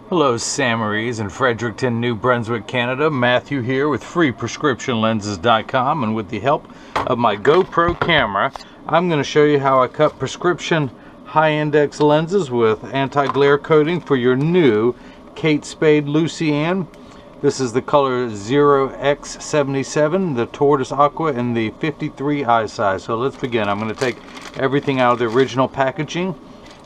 Hello Samaries in Fredericton, New Brunswick, Canada. Matthew here with freeprescriptionlenses.com, and with the help of my GoPro camera, I'm going to show you how I cut prescription high-index lenses with anti-glare coating for your new Kate Spade LucyAnn. This is the color 0x77, the tortoise aqua, and the 53 eye size. So let's begin. I'm going to take everything out of the original packaging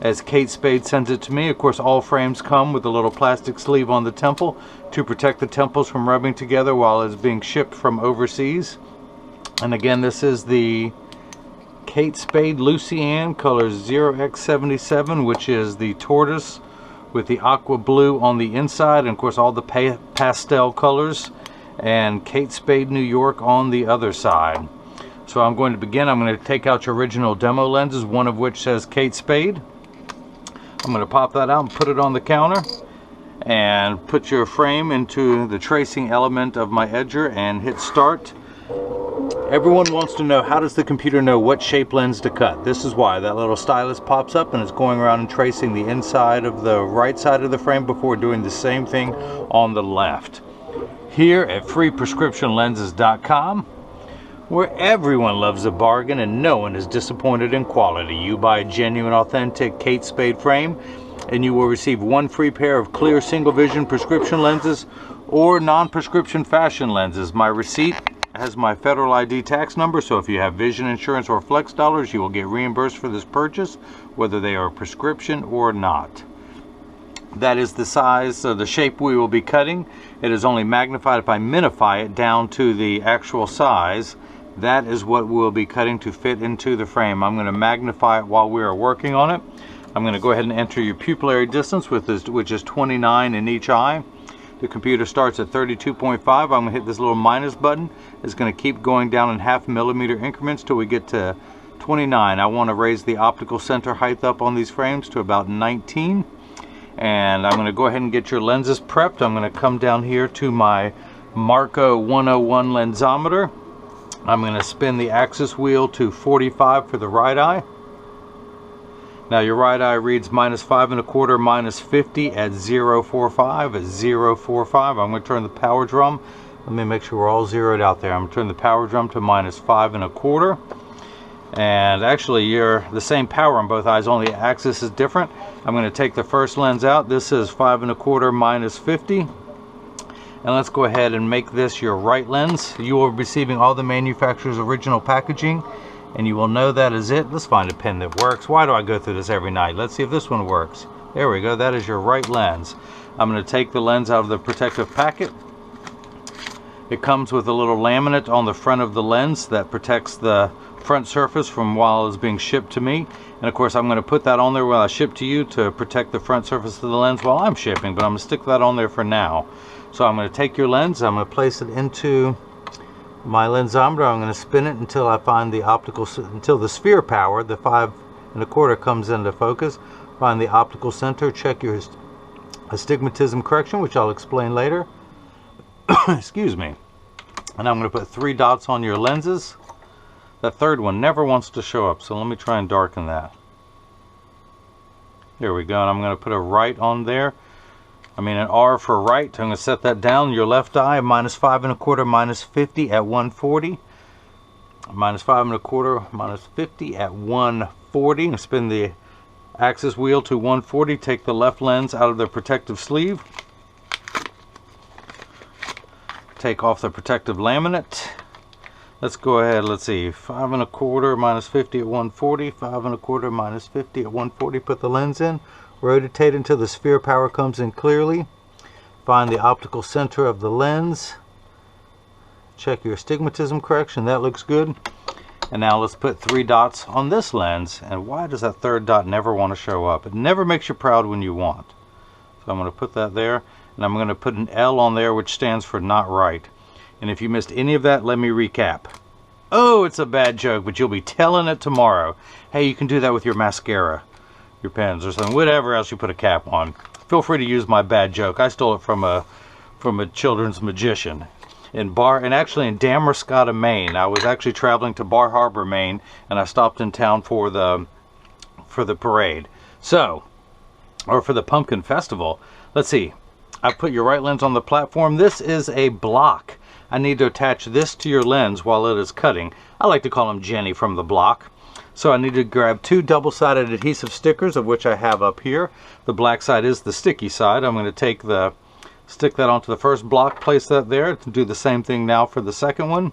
as Kate Spade sends it to me. Of course, all frames come with a little plastic sleeve on the temple to protect the temples from rubbing together while it's being shipped from overseas. And again, this is the Kate Spade LucyAnn color 0x77, which is the tortoise with the aqua blue on the inside, and of course all the pastel colors, and Kate Spade New York on the other side. So I'm going to begin. I'm going to take out your original demo lenses, one of which says Kate Spade. I'm going to pop that out and put it on the counter and put your frame into the tracing element of my edger and hit start. Everyone wants to know, how does the computer know what shape lens to cut? This is why that little stylus pops up and it's going around and tracing the inside of the right side of the frame before doing the same thing on the left. Here at freeprescriptionlenses.com, where everyone loves a bargain and no one is disappointed in quality. You buy a genuine, authentic Kate Spade frame and you will receive one free pair of clear single vision prescription lenses or non-prescription fashion lenses. My receipt has my federal ID tax number, so if you have vision insurance or flex dollars, you will get reimbursed for this purchase, whether they are prescription or not. That is the size, the shape we will be cutting. It is only magnified if I minify it down to the actual size. That is what we'll be cutting to fit into the frame. I'm going to magnify it while we are working on it. I'm going to go ahead and enter your pupillary distance, which is 29 in each eye. The computer starts at 32.5. I'm going to hit this little minus button. It's going to keep going down in 0.5 millimeter increments till we get to 29. I want to raise the optical center height up on these frames to about 19. And I'm going to go ahead and get your lenses prepped. I'm going to come down here to my Marco 101 lensometer. I'm going to spin the axis wheel to 45 for the right eye. Now your right eye reads -5 1/4, -50 at 0.45. At 0.45, I'm going to turn the power drum. Let me make sure we're all zeroed out there. I'm going to turn the power drum to -5 1/4. And actually you're the same power on both eyes, only the axis is different. I'm going to take the first lens out. This is 5 1/4 -50. And let's go ahead and make this your right lens. You will be receiving all the manufacturer's original packaging, and you will know that is it. Let's find a pen that works. Why do I go through this every night? Let's see if this one works. There we go. That is your right lens. I'm going to take the lens out of the protective packet. It comes with a little laminate on the front of the lens that protects the front surface from while it's being shipped to me. And of course I'm going to put that on there while I ship to you to protect the front surface of the lens while I'm shipping, but I'm going to stick that on there for now. So I'm going to take your lens, I'm going to place it into my lensometer. I'm going to spin it until I find the until the sphere power, the 5 1/4, comes into focus. Find the optical center, check your astigmatism correction, which I'll explain later. Excuse me. And I'm going to put 3 dots on your lenses. That third one never wants to show up, so let me try and darken that. There we go, and I'm going to put a right on there. An R for right. I'm going to set that down. Your left eye, -5 1/4, -50 at 140. -5 1/4, -50 at 140. And spin the axis wheel to 140. Take the left lens out of the protective sleeve. Take off the protective laminate. Let's go ahead, let's see, 5 1/4 -50 at 140, 5 1/4 -50 at 140. Put the lens in, rotate until the sphere power comes in clearly. Find the optical center of the lens. Check your astigmatism correction, that looks good. And now let's put 3 dots on this lens. And why does that third dot never want to show up? It never makes you proud when you want. So I'm going to put that there, and I'm going to put an L on there, which stands for not right. And if you missed any of that, let me recap. Oh, it's a bad joke, but you'll be telling it tomorrow. Hey, you can do that with your mascara, your pens, or something, whatever else you put a cap on. Feel free to use my bad joke. I stole it from a children's magician actually in Damascotta, Maine. I was actually traveling to Bar Harbor, Maine, and I stopped in town for the parade. So or for the pumpkin festival. Let's see. I put your right lens on the platform. This is a block. I need to attach this to your lens while it is cutting. I like to call him Jenny from the block. So I need to grab 2 double-sided adhesive stickers, of which I have up here. The black side is the sticky side. I'm going to stick that onto the first block, place that there. To do the same thing now for the second one.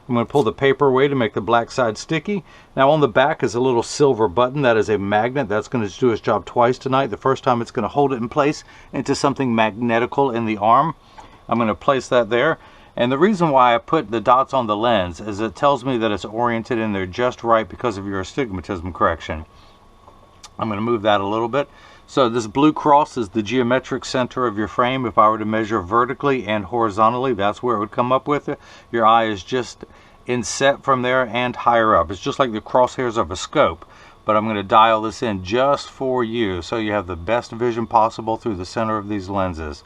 I'm going to pull the paper away to make the black side sticky. Now on the back is a little silver button. That is a magnet. That's going to do its job twice tonight. The first time it's going to hold it in place into something magnetical in the arm. I'm going to place that there. And the reason why I put the dots on the lens is it tells me that it's oriented in there just right because of your astigmatism correction. I'm going to move that a little bit. So this blue cross is the geometric center of your frame. If I were to measure vertically and horizontally, that's where it would come up with it. Your eye is just inset from there and higher up. It's just like the crosshairs of a scope. But I'm going to dial this in just for you so you have the best vision possible through the center of these lenses.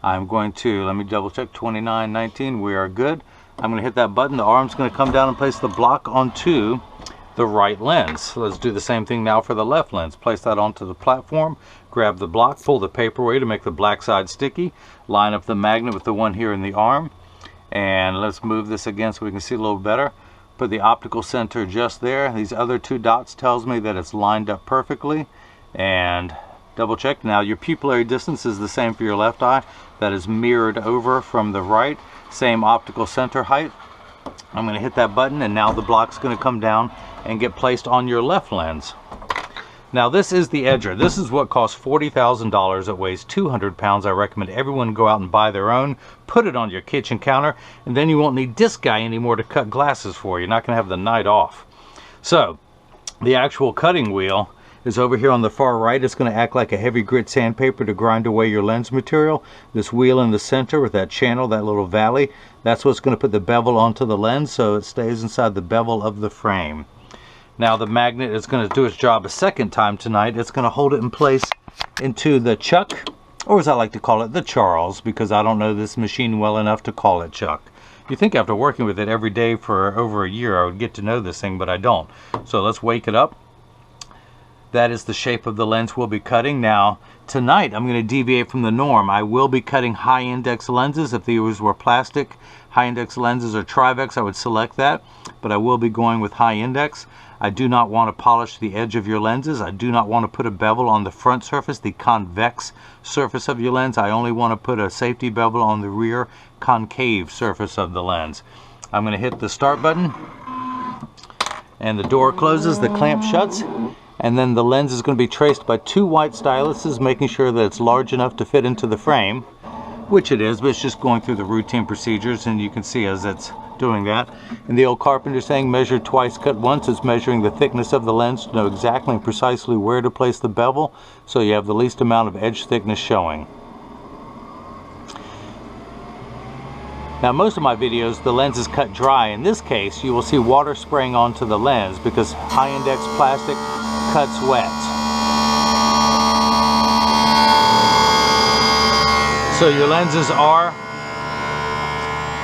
I'm going to, let me double check, 29, 19, we are good. I'm going to hit that button. The arm's going to come down and place the block onto the right lens. So let's do the same thing now for the left lens. Place that onto the platform, grab the block, pull the paper away to make the black side sticky, line up the magnet with the one here in the arm, and let's move this again so we can see a little better. Put the optical center just there. These other 2 dots tells me that it's lined up perfectly, and double check. Now your pupillary distance is the same for your left eye. That is mirrored over from the right. Same optical center height. I'm going to hit that button, and now the block's going to come down and get placed on your left lens. Now this is the edger. This is what costs $40,000. It weighs 200 pounds. I recommend everyone go out and buy their own. Put it on your kitchen counter, and then you won't need this guy anymore to cut glasses for. You're not going to have the night off. So the actual cutting wheel is over here on the far right. It's going to act like a heavy grit sandpaper to grind away your lens material. This wheel in the center with that channel, that little valley, that's what's going to put the bevel onto the lens so it stays inside the bevel of the frame. Now the magnet is going to do its job a second time tonight. It's going to hold it in place into the chuck, or as I like to call it, the Charles, because I don't know this machine well enough to call it Chuck. You think after working with it every day for over a year I would get to know this thing, but I don't. So let's wake it up. That is the shape of the lens we'll be cutting. Now, tonight I'm going to deviate from the norm. I will be cutting high index lenses. If these were plastic high index lenses or Trivex, I would select that, but I will be going with high index. I do not want to polish the edge of your lenses. I do not want to put a bevel on the front surface, the convex surface of your lens. I only want to put a safety bevel on the rear concave surface of the lens. I'm going to hit the start button, and the door closes, the clamp shuts. And then the lens is going to be traced by 2 white styluses, making sure that it's large enough to fit into the frame, which it is, but it's just going through the routine procedures, and you can see as it's doing that. And the old carpenter saying measure twice, cut once. It's measuring the thickness of the lens to know exactly and precisely where to place the bevel so you have the least amount of edge thickness showing. Now most of my videos, the lens is cut dry. In this case, you will see water spraying onto the lens because high index plastic cuts wet. So your lenses are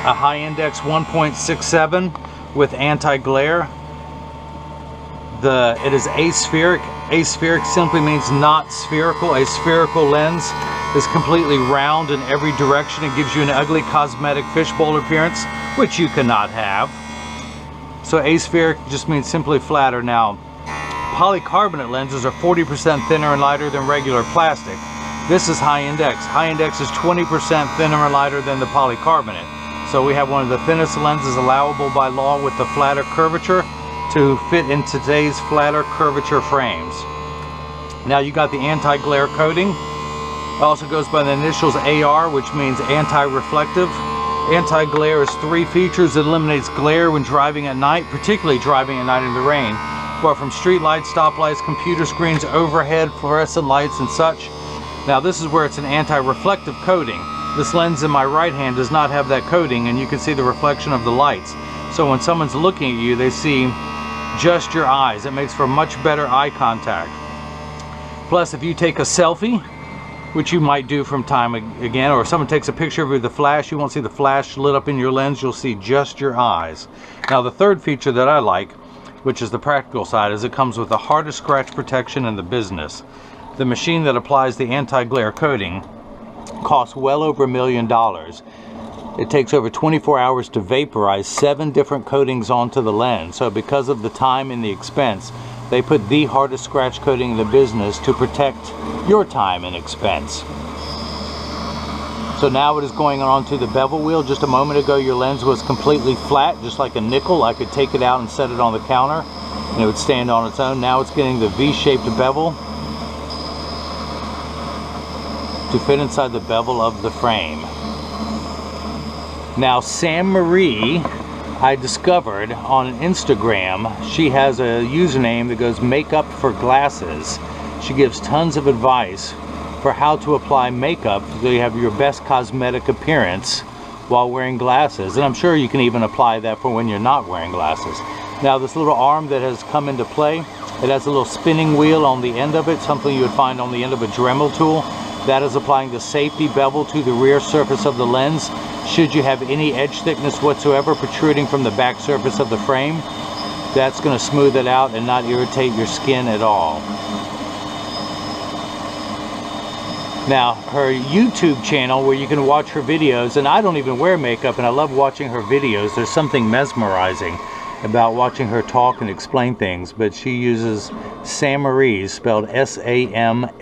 a high index 1.67 with anti-glare. It is aspheric. Aspheric simply means not spherical. A spherical lens is completely round in every direction. It gives you an ugly cosmetic fishbowl appearance, which you cannot have. So aspheric just means simply flatter. Now, polycarbonate lenses are 40% thinner and lighter than regular plastic. This is high index. High index is 20% thinner and lighter than the polycarbonate. So we have one of the thinnest lenses allowable by law with the flatter curvature to fit in today's flatter curvature frames. Now you got the anti-glare coating. It also goes by the initials AR, which means anti-reflective. Anti-glare is 3 features. It eliminates glare when driving at night, particularly driving at night in the rain, but from street lights, stoplights, computer screens, overhead, fluorescent lights, and such. Now this is where it's an anti-reflective coating. This lens in my right hand does not have that coating, and you can see the reflection of the lights. So when someone's looking at you, they see just your eyes. It makes for much better eye contact. Plus, if you take a selfie, which you might do from time again, or if someone takes a picture of you with the flash, you won't see the flash lit up in your lens, you'll see just your eyes. Now the third feature that I like, which is the practical side, is it comes with the hardest scratch protection in the business. The machine that applies the anti-glare coating costs well over $1 million. It takes over 24 hours to vaporize 7 different coatings onto the lens. So because of the time and the expense, they put the hardest scratch coating in the business to protect your time and expense. So now it is going on to the bevel wheel. Just a moment ago your lens was completely flat, just like a nickel. I could take it out and set it on the counter and it would stand on its own. Now it's getting the V-shaped bevel to fit inside the bevel of the frame. Now Samaries, I discovered on Instagram, she has a username that goes MakeUpForGlasses. She gives tons of advice for how to apply makeup so you have your best cosmetic appearance while wearing glasses. And I'm sure you can even apply that for when you're not wearing glasses. Now this little arm that has come into play, it has a little spinning wheel on the end of it, something you would find on the end of a Dremel tool. That is applying the safety bevel to the rear surface of the lens. Should you have any edge thickness whatsoever protruding from the back surface of the frame, that's going to smooth it out and not irritate your skin at all. Now, her YouTube channel where you can watch her videos, and I don't even wear makeup and I love watching her videos. There's something mesmerizing about watching her talk and explain things, but she uses Samaries, spelled S-A-M-A-R-I-E-S.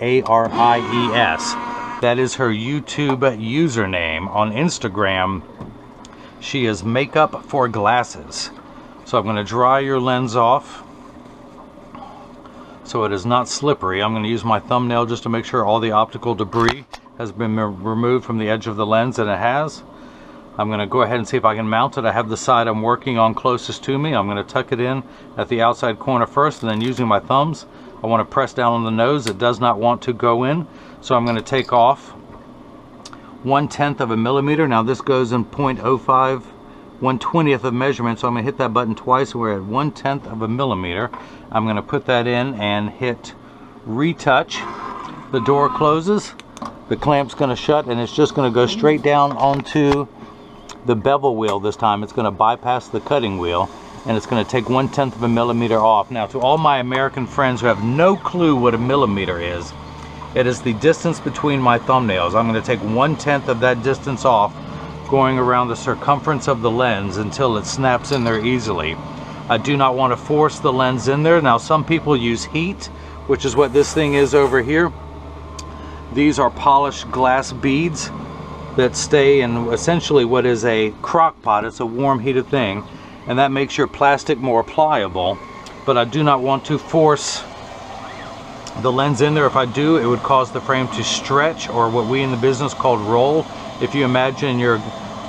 That is her YouTube username. On Instagram, she is MakeUpForGlasses. So I'm going to dry your lens off so it is not slippery. I'm going to use my thumbnail just to make sure all the optical debris has been removed from the edge of the lens, and it has. I'm going to go ahead and see if I can mount it. I have the side I'm working on closest to me. I'm going to tuck it in at the outside corner first, and then using my thumbs, I want to press down on the nose. It does not want to go in. So I'm going to take off 1/10 of a millimeter. Now this goes in 0.05, 1/20th of measurement. So I'm going to hit that button twice. We're at 1/10 of a millimeter. I'm going to put that in and hit retouch. The door closes. The clamp's going to shut, and it's just going to go straight down onto the bevel wheel this time. It's going to bypass the cutting wheel, and it's going to take 1/10 of a millimeter off. Now, to all my American friends who have no clue what a millimeter is, it is the distance between my thumbnails. I'm going to take 1/10 of that distance off, going around the circumference of the lens until it snaps in there easily. I do not want to force the lens in there. Now, some people use heat, which is what this thing is over here. These are polished glass beads that stay in essentially what is a crock pot. It's a warm heated thing, and that makes your plastic more pliable. But I do not want to force the lens in there. If I do, it would cause the frame to stretch, or what we in the business called roll. If you imagine your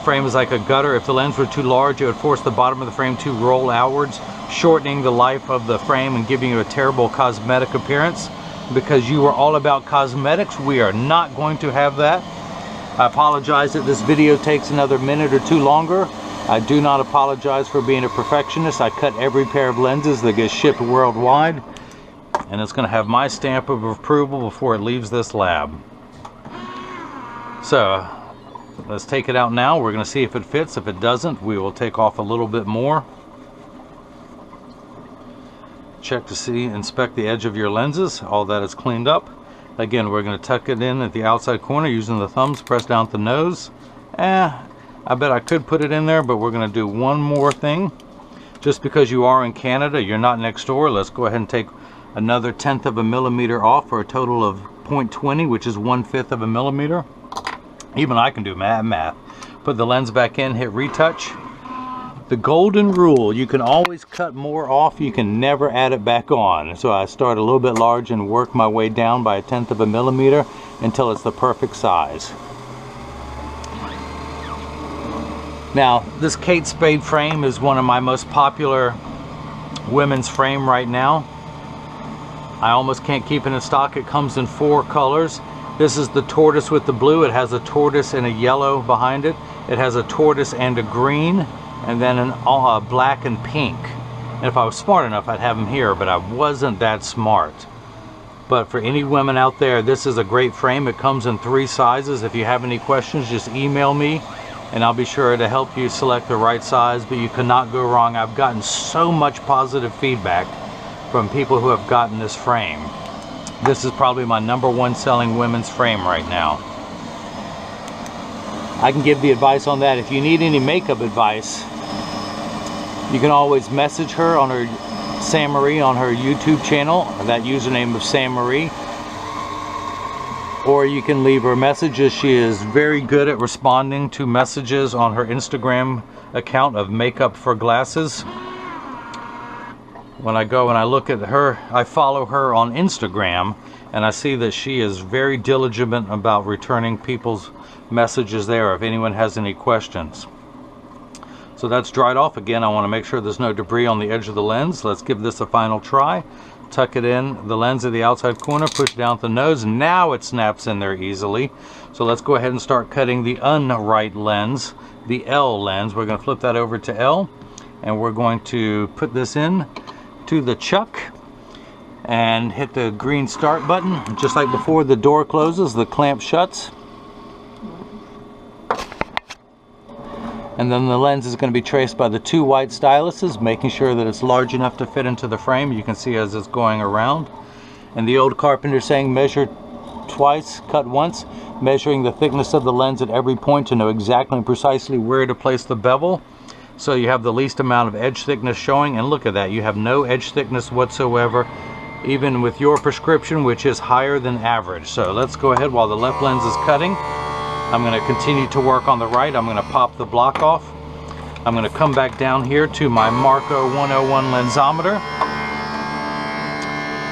frame is like a gutter, if the lens were too large, it would force the bottom of the frame to roll outwards, shortening the life of the frame and giving you a terrible cosmetic appearance. Because you are all about cosmetics, we are not going to have that. I apologize that this video takes another minute or two longer. I do not apologize for being a perfectionist. I cut every pair of lenses that get shipped worldwide, and it's going to have my stamp of approval before it leaves this lab. So let's take it out now. We're going to see if it fits. If it doesn't, we will take off a little bit more. Check to see, inspect the edge of your lenses. All that is cleaned up. Again, we're going to tuck it in at the outside corner using the thumbs, press down at the nose. I bet I could put it in there, but we're going to do one more thing. Just because you are in Canada, you're not next door, let's go ahead and take another 1/10 of a millimeter off for a total of 0.20, which is 1/5 of a millimeter. Even I can do math. Put the lens back in, hit retouch. The golden rule, you can always cut more off, you can never add it back on. So I start a little bit large and work my way down by 1/10 of a millimeter until it's the perfect size. Now, this Kate Spade frame is one of my most popular women's frame right now. I almost can't keep it in stock. It comes in 4 colors. This is the tortoise with the blue. It has a tortoise and a yellow behind it. It has a tortoise and a green, and then a black and pink. And if I was smart enough, I'd have them here, but I wasn't that smart. But for any women out there, this is a great frame. It comes in 3 sizes. If you have any questions, just email me, and I'll be sure to help you select the right size. But you cannot go wrong. I've gotten so much positive feedback from people who have gotten this frame. This is probably my #1 selling women's frame right now. I can give the advice on that. If you need any makeup advice, you can always message her on her Samaries on her YouTube channel, that username of Samaries, or you can leave her messages. She is very good at responding to messages on her Instagram account of MakeUpForGlasses. When I go and I look at her, I follow her on Instagram, and I see that she is very diligent about returning people's messages there if anyone has any questions. So that's dried off again. I want to make sure there's no debris on the edge of the lens. Let's give this a final try. Tuck it in the lens at the outside corner, push down at the nose. Now it snaps in there easily. So let's go ahead and start cutting the unright lens, the L lens. We're going to flip that over to L, and we're going to put this in to the chuck and hit the green start button. Just like before, the door closes, the clamp shuts, and then the lens is going to be traced by the 2 white styluses, making sure that it's large enough to fit into the frame. You can see as it's going around. And the old carpenter saying, measure twice, cut once, measuring the thickness of the lens at every point to know exactly and precisely where to place the bevel, so you have the least amount of edge thickness showing. And look at that, you have no edge thickness whatsoever, even with your prescription, which is higher than average. So let's go ahead while the left lens is cutting. I'm going to continue to work on the right. I'm going to pop the block off. I'm going to come back down here to my Marco 101 lensometer.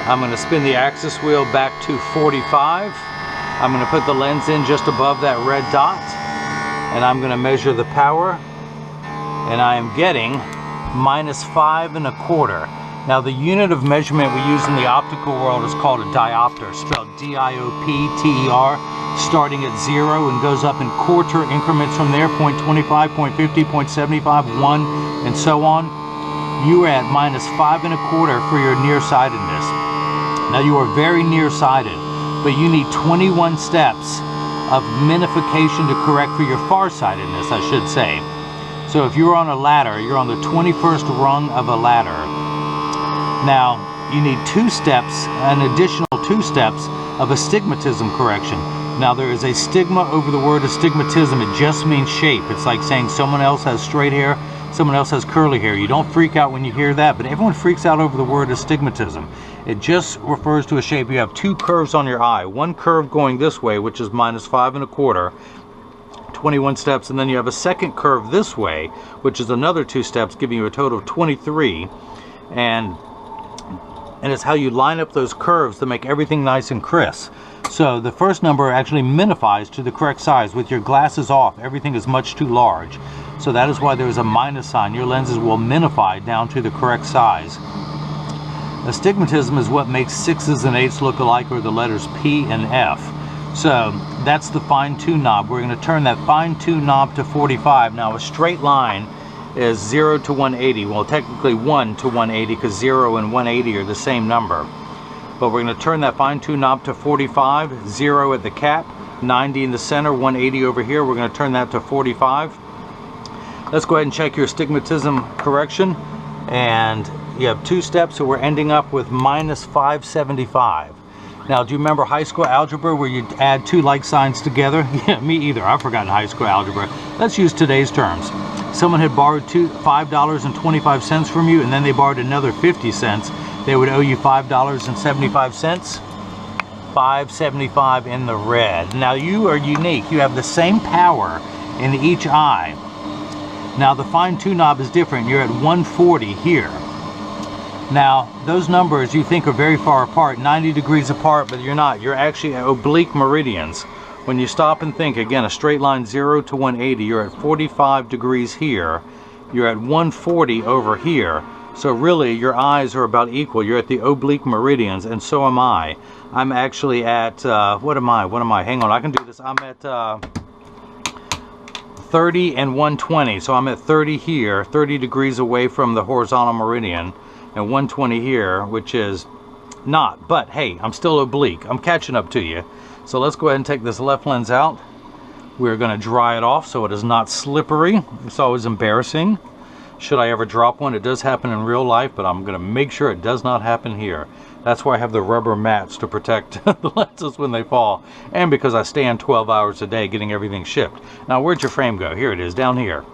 I'm going to spin the axis wheel back to 45. I'm going to put the lens in just above that red dot, and I'm going to measure the power, and I am getting -5 1/4. Now the unit of measurement we use in the optical world is called a diopter, spelled D-I-O-P-T-E-R, starting at 0 and goes up in quarter increments from there, 0.25, 0.50, 0.75, 1, and so on. You are at -5 1/4 for your nearsightedness. Now you are very nearsighted, but you need 21 steps of minification to correct for your farsightedness, I should say. So if you're on a ladder, you're on the 21st rung of a ladder. Now, you need 2 steps, an additional 2 steps of astigmatism correction. Now, there is a stigma over the word astigmatism. It just means shape. It's like saying someone else has straight hair, someone else has curly hair. You don't freak out when you hear that, but everyone freaks out over the word astigmatism. It just refers to a shape. You have 2 curves on your eye. One curve going this way, which is -5 1/4, 21 steps, and then you have a second curve this way, which is another 2 steps, giving you a total of 23. And it's how you line up those curves to make everything nice and crisp. So the first number actually minifies to the correct size. With your glasses off, everything is much too large. So that is why there is a minus sign. Your lenses will minify down to the correct size. Astigmatism is what makes 6s and 8s look alike, or the letters P and F. So that's the fine-tune knob. We're going to turn that fine-tune knob to 45. Now a straight line is 0 to 180. Well, technically 1 to 180, because 0 and 180 are the same number. But we're going to turn that fine-tune knob to 45, 0 at the cap, 90 in the center, 180 over here. We're going to turn that to 45. Let's go ahead and check your astigmatism correction. And you have 2 steps, so we're ending up with -575. Now, do you remember high school algebra where you add 2 like signs together? Yeah, me either. I've forgotten high school algebra. Let's use today's terms. Someone had borrowed $5.25 from you, and then they borrowed another 50 cents. They would owe you $5.75. 575 in the red. Now you are unique. You have the same power in each eye. Now the fine-tune knob is different. You're at 140 here. Now those numbers you think are very far apart, 90 degrees apart, but you're not. You're actually at oblique meridians. When you stop and think, again, a straight line 0 to 180, you're at 45 degrees here. You're at 140 over here. So really your eyes are about equal. You're at the oblique meridians, and so am I. I'm actually at, what am I? Hang on, I can do this. I'm at 30 and 120. So I'm at 30 here, 30 degrees away from the horizontal meridian, and 120 here, which is not. But hey, I'm still oblique. I'm catching up to you. So let's go ahead and take this left lens out. We're going to dry it off so it is not slippery. It's always embarrassing. should I ever drop one. It does happen in real life, but I'm going to make sure it does not happen here. That's why I have the rubber mats to protect the lenses when they fall, and because I stand 12 hours a day getting everything shipped. Now, where'd your frame go? Here it is, down here.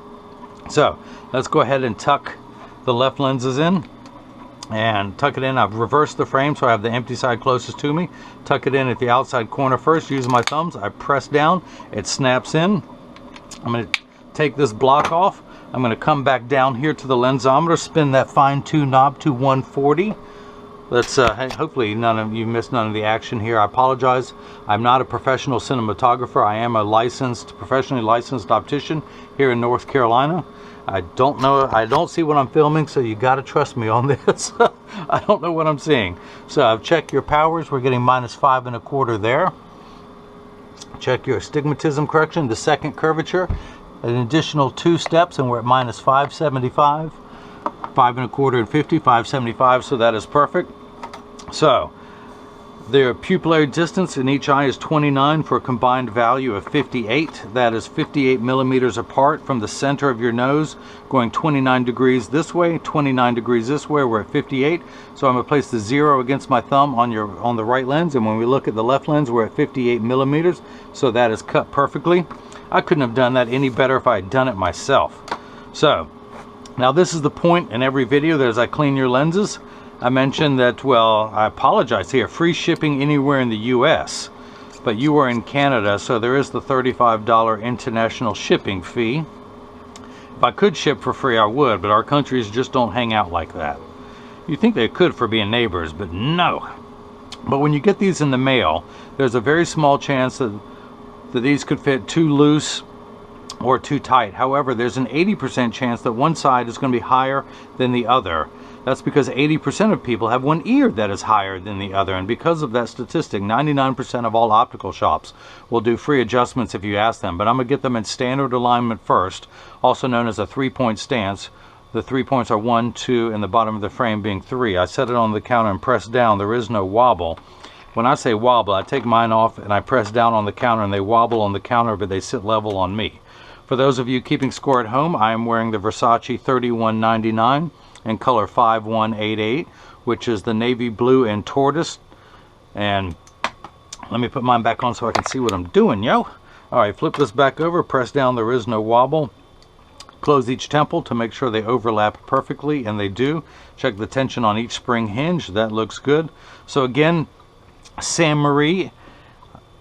So let's go ahead and tuck the left lenses in and tuck it in. I've reversed the frame so I have the empty side closest to me. Tuck it in at the outside corner first. Using my thumbs, I press down, it snaps in. I'm going to take this block off. I'm going to come back down here to the lensometer, spin that fine tune knob to 140. Let's hopefully you missed none of the action here. I apologize. I'm not a professional cinematographer. I am a professionally licensed optician here in North Carolina. I don't see what I'm filming, so you got to trust me on this. I don't know what I'm seeing. So I've checked your powers. We're getting -5 1/4 there. Check your astigmatism correction, the second curvature. An additional 2 steps, and we're at -575. 5 1/4 and 50, 575, so that is perfect. So their pupillary distance in each eye is 29 for a combined value of 58. That is 58 millimeters apart from the center of your nose, going 29 degrees this way, 29 degrees this way. We're at 58. So I'm going to place the 0 against my thumb on the right lens, and when we look at the left lens, we're at 58 millimeters. So that is cut perfectly. I couldn't have done that any better if I had done it myself. So now this is the point in every video that as I clean your lenses, I mentioned that, well, I apologize here, free shipping anywhere in the US, but you are in Canada, so there is the $35 international shipping fee. If I could ship for free, I would, but our countries just don't hang out like that. You think they could for being neighbors, but no. But when you get these in the mail, there's a very small chance that these could fit too loose or too tight. However, there's an 80% chance that one side is going to be higher than the other. That's because 80% of people have one ear that is higher than the other, and because of that statistic, 99% of all optical shops will do free adjustments if you ask them. But I'm going to get them in standard alignment first, also known as a 3-point stance. The 3 points are 1, 2, and the bottom of the frame being 3. I set it on the counter and press down. There is no wobble. When I say wobble, I take mine off and I press down on the counter, and they wobble on the counter, but they sit level on me. For those of you keeping score at home, I am wearing the Versace 3199 in color 5188, which is the navy blue and tortoise. And let me put mine back on so I can see what I'm doing, yo. All right, flip this back over, press down, there is no wobble. Close each temple to make sure they overlap perfectly, and they do. Check the tension on each spring hinge, that looks good. So again, Samaries.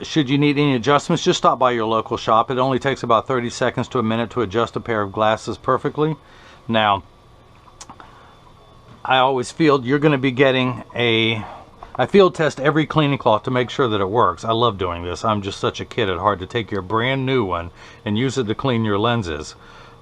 Should you need any adjustments, just stop by your local shop. It only takes about 30 seconds to a minute to adjust a pair of glasses perfectly. Now, I always field, you're going to be getting I field test every cleaning cloth to make sure that it works. I love doing this. I'm just such a kid at heart to take your brand new one and use it to clean your lenses.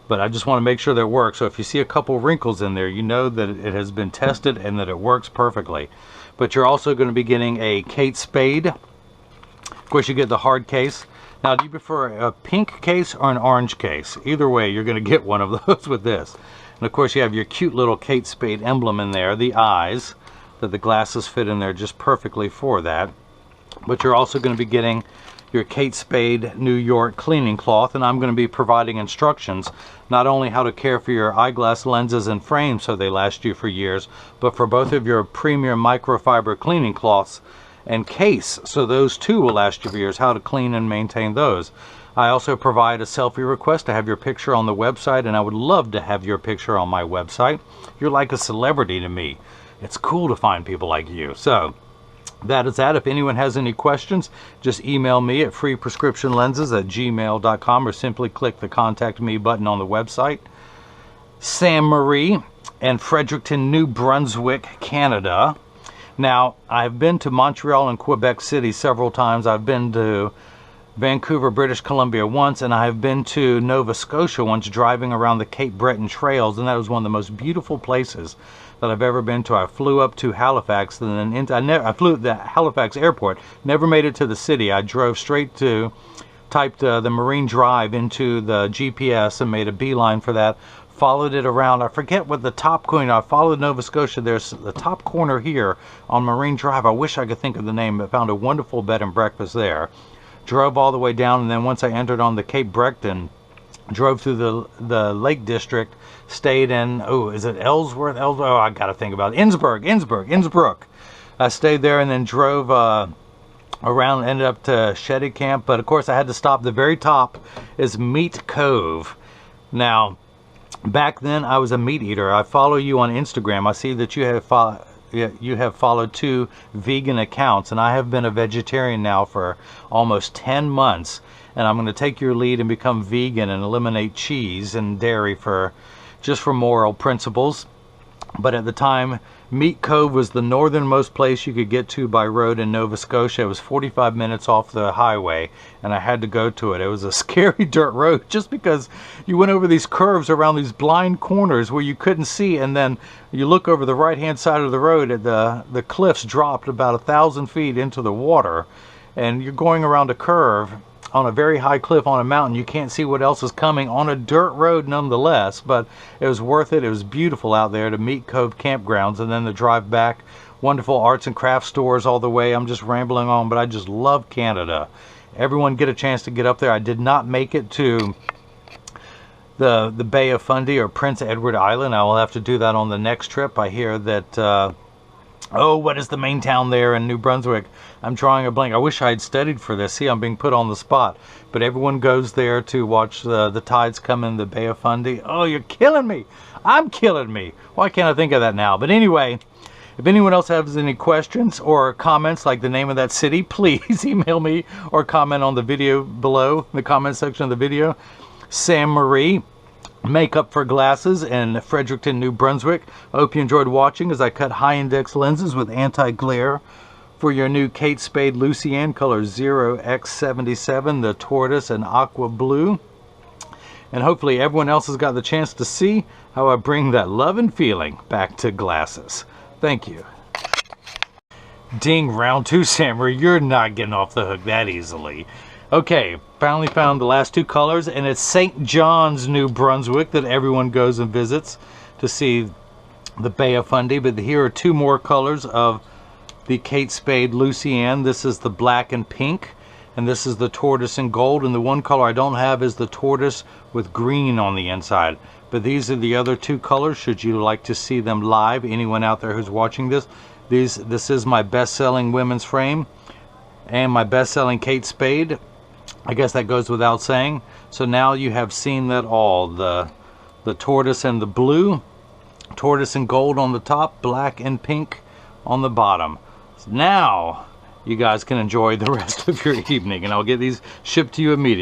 But I just want to make sure that it works. So if you see a couple wrinkles in there, you know that it has been tested and that it works perfectly. But you're also going to be getting a Kate Spade. Of course, you get the hard case. Now, do you prefer a pink case or an orange case? Either way, you're going to get one of those with this. And of course, you have your cute little Kate Spade emblem in there, the eyes, that the glasses fit in there just perfectly for that. But you're also going to be getting your Kate Spade New York cleaning cloth, and I'm going to be providing instructions not only how to care for your eyeglass lenses and frames so they last you for years, but for both of your premier microfiber cleaning cloths and case, so those too will last you for years, how to clean and maintain those. I also provide a selfie request to have your picture on the website, and I would love to have your picture on my website. You're like a celebrity to me. It's cool to find people like you. So that is that. If anyone has any questions, just email me at freeprescriptionlenses@gmail.com or simply click the contact me button on the website. Samaries and Fredericton, New Brunswick, Canada. Now, I've been to Montreal and Quebec City several times. I've been to Vancouver, British Columbia once, and I've been to Nova Scotia once, driving around the Cape Breton trails, and that was one of the most beautiful places that I've ever been to. I flew up to Halifax, and then I flew at the Halifax airport, never made it to the city. I drove straight to, typed the Marine Drive into the GPS and made a beeline for that. Followed it around. I forget what the top corner. I followed Nova Scotia. There's the top corner here on Marine Drive. I wish I could think of the name, but found a wonderful bed and breakfast there. Drove all the way down, and then once I entered on the Cape Breton, drove through the Lake District, stayed in, oh, is it Ellsworth? Oh, I gotta think about it. Innsbruck. I stayed there and then drove around, ended up to Shetty Camp, but of course I had to stop. The very top is Meat Cove. Now, back then I was a meat eater. I follow you on Instagram. I see that you have followed 2 vegan accounts, and I have been a vegetarian now for almost 10 months, and I'm going to take your lead and become vegan and eliminate cheese and dairy just for moral principles. But at the time, Meat Cove was the northernmost place you could get to by road in Nova Scotia. It was 45 minutes off the highway, and I had to go to it. It was a scary dirt road just because you went over these curves around these blind corners where you couldn't see, and then you look over the right-hand side of the road, and the cliffs dropped about 1,000 feet into the water, and you're going around a curve on a very high cliff on a mountain. You can't see what else is coming on a dirt road nonetheless, but it was worth it. It was beautiful out there to Meat Cove campgrounds, and then the drive back, wonderful arts and crafts stores all the way. I'm just rambling on, but I just love Canada. Everyone get a chance to get up there. I did not make it to the Bay of Fundy or Prince Edward Island. I will have to do that on the next trip. I hear that oh, what is the main town there in New Brunswick? I'm drawing a blank. I wish I had studied for this. See, I'm being put on the spot. But everyone goes there to watch the tides come in the Bay of Fundy. Oh, you're killing me. I'm killing me. Why can't I think of that now? But anyway, if anyone else has any questions or comments, like the name of that city, please email me or comment on the video below, the comment section of the video. Samaries, Makeup for Glasses in Fredericton, New Brunswick. I hope you enjoyed watching as I cut high index lenses with anti-glare for your new Kate Spade LucyAnn color 0x77, the tortoise and aqua blue. And hopefully everyone else has got the chance to see how I bring that love and feeling back to glasses. Thank you. Ding, round 2, Samaries. You're not getting off the hook that easily. Okay, finally found the last 2 colors, and it's St. John's, New Brunswick, that everyone goes and visits to see the Bay of Fundy. But here are 2 more colors of the Kate Spade LucyAnn. This is the black and pink, and this is the tortoise and gold. And the one color I don't have is the tortoise with green on the inside. But these are the other 2 colors, should you like to see them live. Anyone out there who's watching this, this is my best-selling women's frame and my best-selling Kate Spade. I guess that goes without saying. So now you have seen that all. The tortoise and the blue, tortoise and gold on the top, black and pink on the bottom. So now you guys can enjoy the rest of your evening, and I'll get these shipped to you immediately.